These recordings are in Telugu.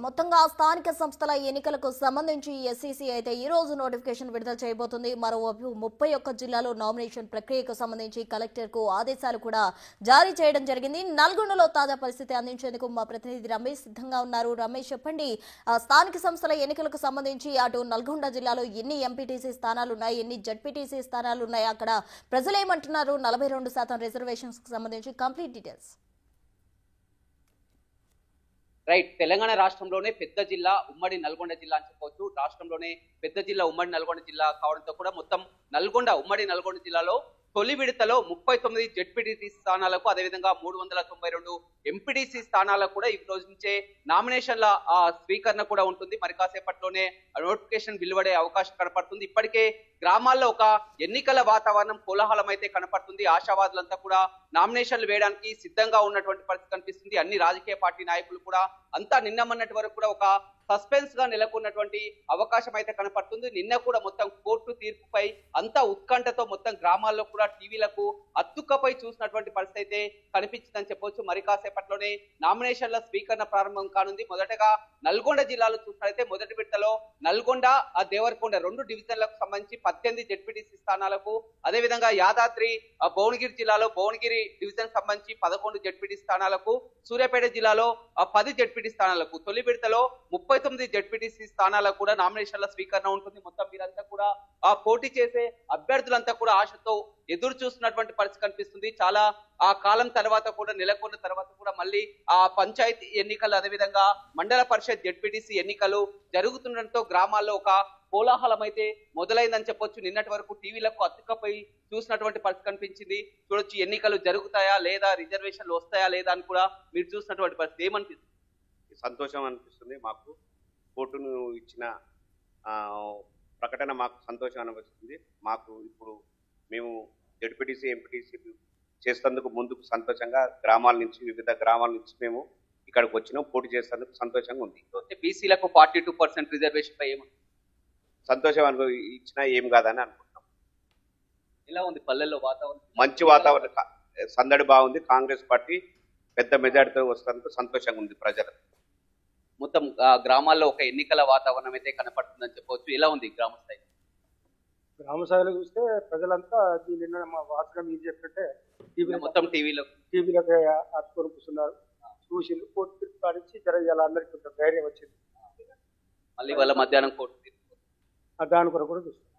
మొత్తంగా స్థానిక సంస్థల ఎన్నికలకు సంబంధించి ఎస్సీసీ అయితే ఈ రోజు నోటిఫికేషన్ విడుదల చేయబోతుంది. మరోవైపు 31 జిల్లాలో నామినేషన్ ప్రక్రియకు సంబంధించి కలెక్టర్కు ఆదేశాలు కూడా జారీ చేయడం జరిగింది. నల్గొండలో తాజా పరిస్థితి అందించేందుకు మా ప్రతినిధి రమేష్ సిద్ధంగా ఉన్నారు. రమేష్, చెప్పండి, స్థానిక సంస్థల ఎన్నికలకు సంబంధించి అటు నల్గొండ జిల్లాలో ఎన్ని ఎంపీటీసీ స్థానాలు ఉన్నాయి, ఎన్ని జడ్పీటీసీ స్థానాలు ఉన్నాయి, అక్కడ ప్రజలు ఏమంటున్నారు, 42% రిజర్వేషన్స్ కు సంబంధించి కంప్లీట్ డీటెయిల్స్. రైట్, తెలంగాణ రాష్ట్రంలోనే పెద్ద జిల్లా ఉమ్మడి నల్గొండ జిల్లా అని చెప్పవచ్చు. రాష్ట్రంలోనే పెద్ద జిల్లా ఉమ్మడి నల్గొండ జిల్లా కావడంతో కూడా మొత్తం ఉమ్మడి నల్గొండ జిల్లాలో తొలి విడతలో 39 జెడ్పీటీసీ స్థానాలకు, అదేవిధంగా 392 ఎంపీటీసీ స్థానాలకు కూడా ఈ రోజు నుంచే నామినేషన్ల స్వీకరణ కూడా ఉంటుంది. మరి కాసేపట్లోనే నోటిఫికేషన్ వెలువడే అవకాశం కనపడుతుంది. ఇప్పటికే గ్రామాల్లో ఒక ఎన్నికల వాతావరణం కోలాహలం అయితే కనపడుతుంది. ఆశావాదులంతా కూడా నామినేషన్లు వేయడానికి సిద్ధంగా ఉన్నటువంటి పరిస్థితి కనిపిస్తుంది. అన్ని రాజకీయ పార్టీ నాయకులు కూడా అంతా నిన్న మొన్నటి వరకు కూడా ఒక సస్పెన్స్ గా నెలకొన్నటువంటి అవకాశం అయితే కనపడుతుంది. నిన్న కూడా మొత్తం కోర్టు తీర్పుపై అంతా ఉత్కంఠతో మొత్తం గ్రామాల్లో కూడా టీవీలకు అత్తుక్కపై చూసినటువంటి పరిస్థితి అయితే కనిపించిందని చెప్పవచ్చు. మరి కాసేపట్లోనే నామినేషన్ల స్వీకరణ ప్రారంభం కానుంది. మొదటగా నల్గొండ జిల్లాలో చూసినట్లయితే మొదటి విడతలో నల్గొండ, దేవరకొండ 2 డివిజన్లకు సంబంధించి 18 జెడ్పీటీసీ స్థానాలకు, అదేవిధంగా యాదాద్రి భువనగిరి జిల్లాలో భువనగిరి డివిజన్ సంబంధించి 11 జెడ్పీటీ స్థానాలకు, సూర్యాపేట జిల్లాలో 10 జెడ్పీటీ స్థానాలకు, తొలి విడతలో 39 జెడ్పీటీసీ స్థానాలకు కూడా నామినేషన్ల స్వీకరణ ఉంటుంది. మొత్తం వీరంతా కూడా పోటీ చేసే అభ్యర్థులంతా కూడా ఆశతో ఎదురు చూస్తున్నటువంటి పరిస్థితి కనిపిస్తుంది. చాలా కాలం తర్వాత కూడా నెలకొన్న తర్వాత కూడా మళ్ళీ పంచాయతీ ఎన్నికలు, అదేవిధంగా మండల పరిషత్ జెడ్పీటీసీ ఎన్నికలు జరుగుతుండటంతో గ్రామాల్లో ఒక కోలాహలం అయితే మొదలైందని చెప్పొచ్చు. నిన్నటి వరకు టీవీలకు అతుక్కపోయి చూసినటువంటి పరిస్థితి కనిపించింది. చూడొచ్చు, ఎన్నికలు జరుగుతాయా లేదా, రిజర్వేషన్లు వస్తాయా లేదా అని కూడా మీరు చూసినటువంటి పరిస్థితి ఏమనిపిస్తుంది? సంతోషం అనిపిస్తుంది. మాకు కోర్టును ఇచ్చిన ప్రకటన మాకు సంతోషం అనిపిస్తుంది. మాకు ఇప్పుడు మేము జడ్పీటీసీ ఎంపీటీసీ చేసేందుకు ముందుకు సంతోషంగా వివిధ గ్రామాల నుంచి మేము ఇక్కడికి వచ్చినాం. పోటీ చేసేందుకు సంతోషంగా ఉంది. బీసీలకు 42% రిజర్వేషన్ పై సంతోషం ఇచ్చినా ఏం కాదని అనుకుంటున్నాం. ఎలా ఉంది పల్లెల్లో వాతావరణం? మంచి వాతావరణం, సందడి బాగుంది. కాంగ్రెస్ పార్టీ పెద్ద మెజార్టీతో వస్తున్నందుకు సంతోషంగా ఉంది ప్రజలకు. మొత్తం గ్రామాల్లో ఒక ఎన్నికల వాతావరణం అయితే కనపడుతుందని చెప్పవచ్చు. ఎలా ఉంది గ్రామ స్థాయి? గ్రామ స్థాయిలో చూస్తే ప్రజలంతా నిన్న మా వార్తగా మీరు చెప్పినట్టే మొత్తం టీవీలకు అతుకొని కూర్చున్నారు. చూసి కోర్టు తీర్పు కాడించి జరగాలి, అందరికీ కొంచెం ధైర్యం వచ్చింది. మళ్ళీ వాళ్ళ మధ్యాహ్నం కోర్టు తీర్పు దాని కొరకు కూడా చూస్తాం.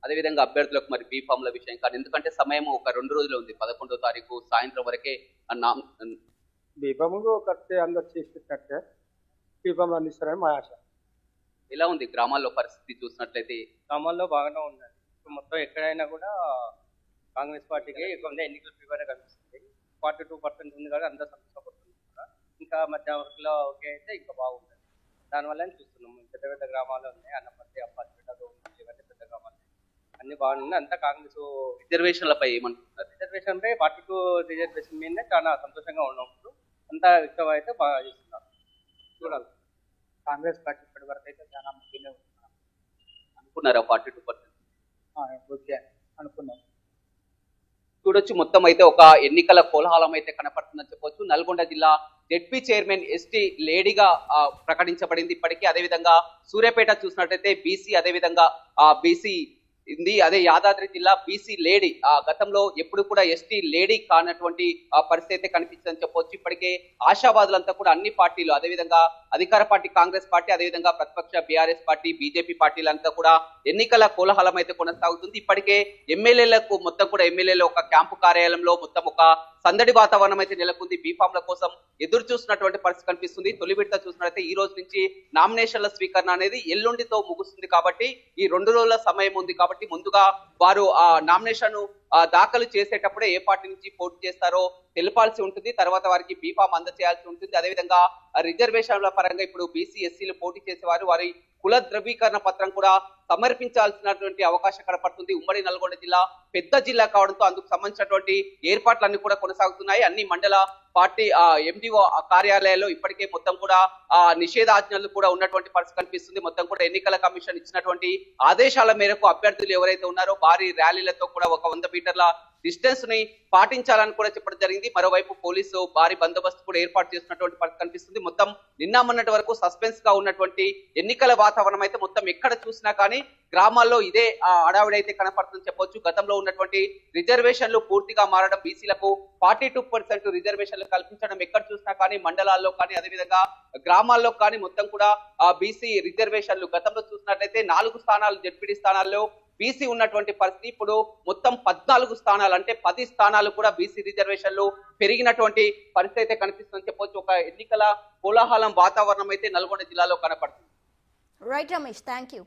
అదేవిధంగా అభ్యర్థులకు మరి బీఫామ్ల విషయం కానీ, ఎందుకంటే సమయం ఒక 2 రోజులు ఉంది, 11వ తారీఖు సాయంత్రం వరకే బీఫామ్ కరెక్టే అందరు చేసి పెట్టినట్టే బీఫామ్ అందిస్తారని మా ఆశ. ఎలా ఉంది గ్రామాల్లో పరిస్థితి చూసినట్లయితే? గ్రామాల్లో బాగానే ఉంది. మొత్తం ఎక్కడైనా కూడా కాంగ్రెస్ పార్టీకి ఎక్కువ ఎన్నికల ప్రిపేర్ కనిపిస్తుంది. 42% ఉంది కాబట్టి అందరూ సంతోషపడుతుంది. ఇంకా మధ్య వర్గంలో ఓకే అయితే ఇంకా బాగుంటుంది. దానివల్ల చూస్తున్నాము. పెద్ద పెద్ద గ్రామాలు ఉన్నాయి, అన్నపర్తి, అప్పాజిపేట, ఇవన్నీ పెద్ద గ్రామాలు అన్ని బాగున్నాయి. అంతా కాంగ్రెస్. రిజర్వేషన్లపై ఏమంటున్నారు? రిజర్వేషన్ పై 42 రిజర్వేషన్ మీదనే చాలా సంతోషంగా ఉన్నప్పుడు అంతా వ్యక్తం అయితే బాగా చేస్తున్నారు. చూడాలి. కాంగ్రెస్ పార్టీ ఇప్పటి వరకు అయితే చాలా ముఖ్యంగా అనుకున్నారా 42%? ఓకే అనుకున్నాం. చూడొచ్చు, మొత్తం అయితే ఒక ఎన్నికల కోలాహలం అయితే కనపడుతుందని చెప్పొచ్చు. నల్గొండ జిల్లా జెడ్పీ చైర్మన్ ఎస్టీ లేడీగా ప్రకటించబడింది ఇప్పటికీ. అదేవిధంగా సూర్యాపేట చూసినట్టయితే బీసీ, అదేవిధంగా బీసీ ఉంది. అదే యాదాద్రి జిల్లా బీసీ లేడీ, గతంలో ఎప్పుడు కూడా ఎస్టీ లేడీ కానటువంటి పరిస్థితి అయితే కనిపిస్తుందని చెప్పొచ్చు. ఇప్పటికే ఆశావాదులంతా కూడా అన్ని పార్టీలు, అదేవిధంగా అధికార పార్టీ కాంగ్రెస్ పార్టీ, అదేవిధంగా ప్రతిపక్ష బీఆర్ఎస్ పార్టీ, బీజేపీ పార్టీలంతా కూడా ఎన్నికల కోలాహలం అయితే కొనసాగుతుంది. ఇప్పటికే ఎమ్మెల్యేలకు మొత్తం కూడా ఎమ్మెల్యేలు ఒక క్యాంపు కార్యాలయంలో మొత్తం ఒక సందడి వాతావరణం అయితే నెలకొంది. బీఫామ్ల కోసం ఎదురు చూసినటువంటి పరిస్థితి కనిపిస్తుంది. తొలి విడత చూసినట్లయితే ఈ రోజు నుంచి నామినేషన్ల స్వీకరణ అనేది ఎల్లుండితో ముగుస్తుంది కాబట్టి ఈ 2 రోజుల సమయం ఉంది. కాబట్టి ముందుగా వారు ఆ నామినేషన్ దాఖలు చేసేటప్పుడే ఏ పార్టీ నుంచి పోటీ చేస్తారో తెలపాల్సి ఉంటుంది. తర్వాత వారికి బీఫామ్ అందజేయాల్సి ఉంటుంది. అదేవిధంగా రిజర్వేషన్ల పరంగా ఇప్పుడు బీసీ, ఎస్సీలు పోటీ చేసేవారు వారి కుల ధృవీకరణ పత్రం కూడా సమర్పించాల్సినటువంటి అవకాశం కనపడుతుంది. ఉమ్మడి నల్గొండ జిల్లా పెద్ద జిల్లా కావడంతో అందుకు సంబంధించినటువంటి ఏర్పాట్లన్నీ కూడా కొనసాగుతున్నాయి. అన్ని మండల పార్టీ ఎండిఓ కార్యాలయాల్లో ఇప్పటికే మొత్తం కూడా నిషేధాజ్ఞలు కూడా ఉన్నటువంటి పరిస్థితి కనిపిస్తుంది. మొత్తం కూడా ఎన్నికల కమిషన్ ఇచ్చినటువంటి ఆదేశాల మేరకు అభ్యర్థులు ఎవరైతే ఉన్నారో భారీ ర్యాలీలతో కూడా ఒక 100 మీటర్ల డిస్టెన్స్ ని పాటించాలని కూడా చెప్పడం జరిగింది. మరోవైపు పోలీసు భారీ బందోబస్తు కూడా ఏర్పాటు చేస్తున్నటువంటి పరిస్థితి కనిపిస్తుంది. మొత్తం నిన్న మొన్నటి వరకు సస్పెన్స్ గా ఉన్నటువంటి ఎన్నికల వాతావరణం అయితే మొత్తం ఎక్కడ చూసినా కానీ గ్రామాల్లో ఇదే హడావిడి అయితే కనపడుతుందని చెప్పొచ్చు. గతంలో ఉన్నటువంటి రిజర్వేషన్లు పూర్తిగా మారడం, బీసీలకు 42% రిజర్వేషన్లు కల్పించడం ఎక్కడ చూసినా కానీ మండలాల్లో కానీ అదేవిధంగా గ్రామాల్లో కానీ మొత్తం కూడా బీసీ రిజర్వేషన్లు గతంలో చూసినట్లయితే 4 స్థానాలు జెడ్పీటీ స్థానాల్లో బీసీ ఉన్నటువంటి పరిస్థితి ఇప్పుడు మొత్తం 14 స్థానాలు అంటే 10 స్థానాలు కూడా బీసీ రిజర్వేషన్లు పెరిగినటువంటి పరిస్థితి అయితే కనిపిస్తుందని చెప్పొచ్చు. ఒక ఎన్నికల కోలాహలం వాతావరణం అయితే నల్గొండ జిల్లాలో కనపడుతుంది. Right Ramesh, thank you.